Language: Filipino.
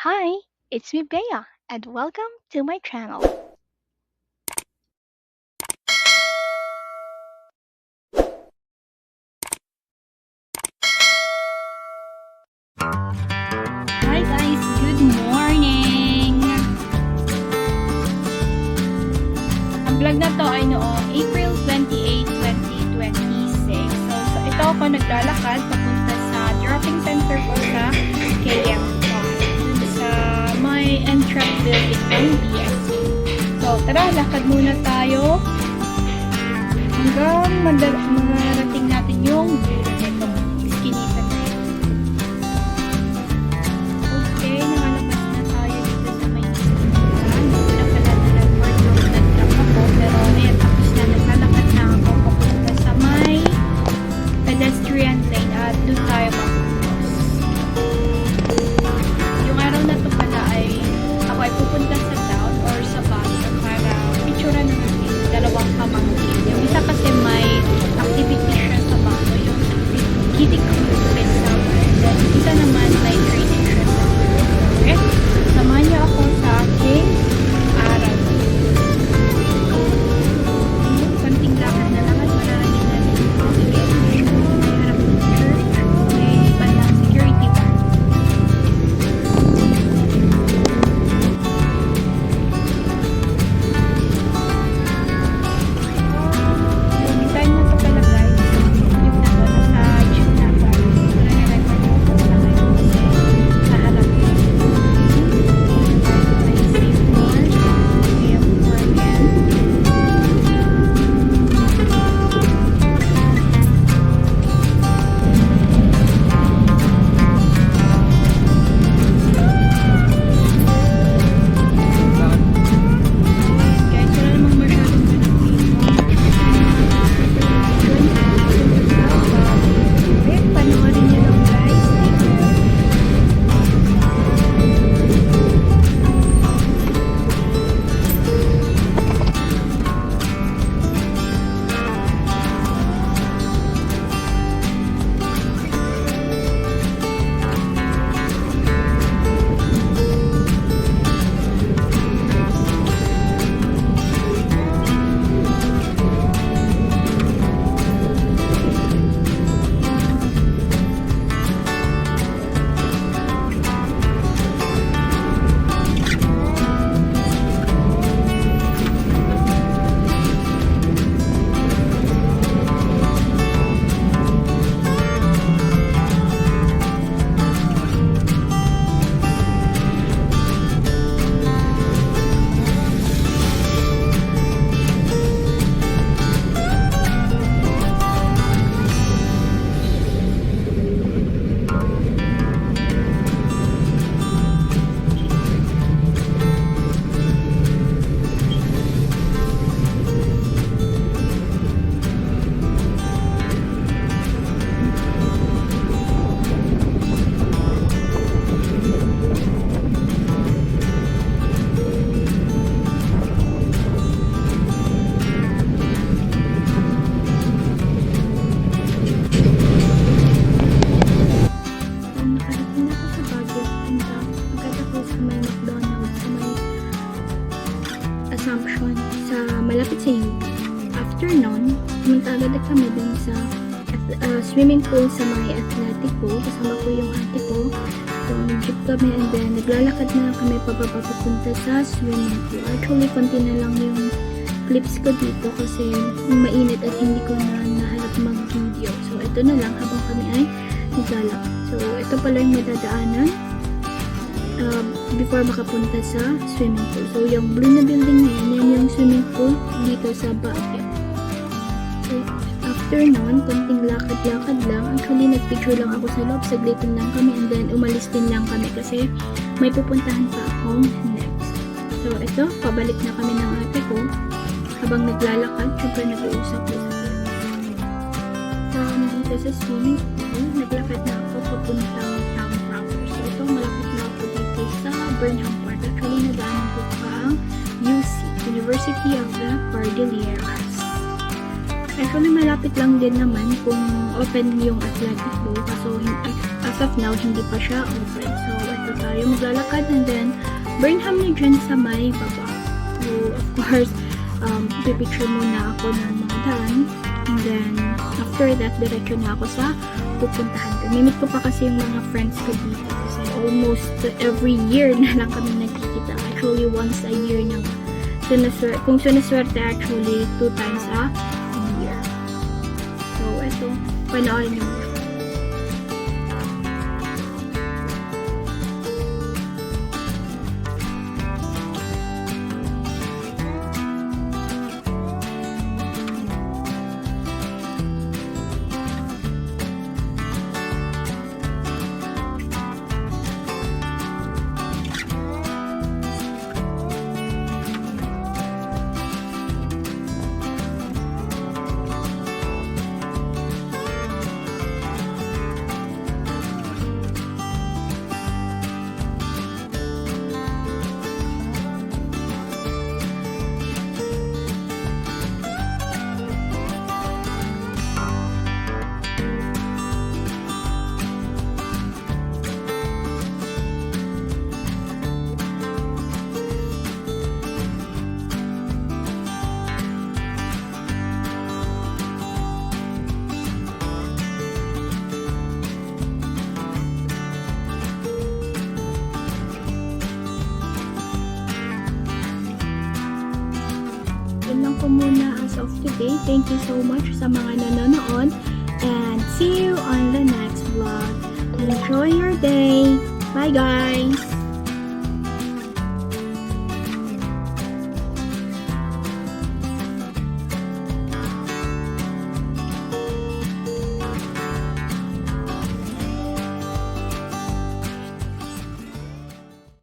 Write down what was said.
Hi, it's me Bea, and welcome to my channel. Hi guys, good morning! Ang vlog na to ay noong April 28, 2026. So ito ako naglalakad papunta sa dropping center ko sa KM5. Dun sa may entrance building ng BSC. So tara, lakad muna tayo hanggang marating natin yung itong iskinita na yun. Okay, nakalabas na tayo dito sa may iskinita. Hindi na pala na-record yung nag-drop ako. Pero ayan, tapos na naglalakad na ako papunta sa may pedestrian lane at doon tayo mag-cross. Yung araw na to pala ay ako ay pupunta sa town or sa bus para picturean naman yung dalawang pamangkin. Yung isa kasi may activity siya sa bangko, yung kiddie cruise summer. Then isa naman may training siya sa okay? Samahan niyo ako sa aking araw. Konting lakad na lang at mararating natin yung pamilya. May harap ng church, may bandang security bar. Assumption sa malapit sa UP. After nun, pumunta agad kami dun sa swimming pool sa may Atletico. Kasama ko yung ate ko. So, nag-jeep kami and then naglalakad na lang kami pababa papunta sa swimming pool. Actually, konti na lang yung clips ko dito kasi mainit at hindi ko na nahanap mag-video. So, ito na lang habang kami ay naglalakad. So, ito pala yung madadaanan before makapunta sa swimming pool. So, yung blue na building na yan yung swimming pool dito sa Baguio. So, after nun, konting lakad-lakad lang. Actually, nagpicture lang ako sa loob. Saglitin lang kami and then umalis din lang kami kasi may pupuntahan pa akong next. So, ito, pabalik na kami ng ate ko. Habang naglalakad, syempre nag-uusap-usap. Dito sa swimming pool, naglakad na ako papuntang town proper. So, ito, malapit na ako dito sa Burnham Park. Actually, nadaanan ko pa ang UC, University of the Cordilleras. Actually, malapit lang din naman kung open yung Atletico. Kaso, as of now, hindi pa siya open. So, ito tayo tayo maglalakad, and then Burnham na dyan sa may baba. So, of course, pipicture muna ako ng mga daan, and then after that, diretso na ako sa pupuntahan ko. Mimit ko pa kasi yung mga friends ko dito kasi almost every year na lang kami nagkikita. Actually, once a year na kung sinaswerte actually 2 times a year. So, eto, panoorin nyo. Yun lang po muna as of today. Thank you so much sa mga nanonood, and see you on the next vlog. Enjoy your day. Bye guys!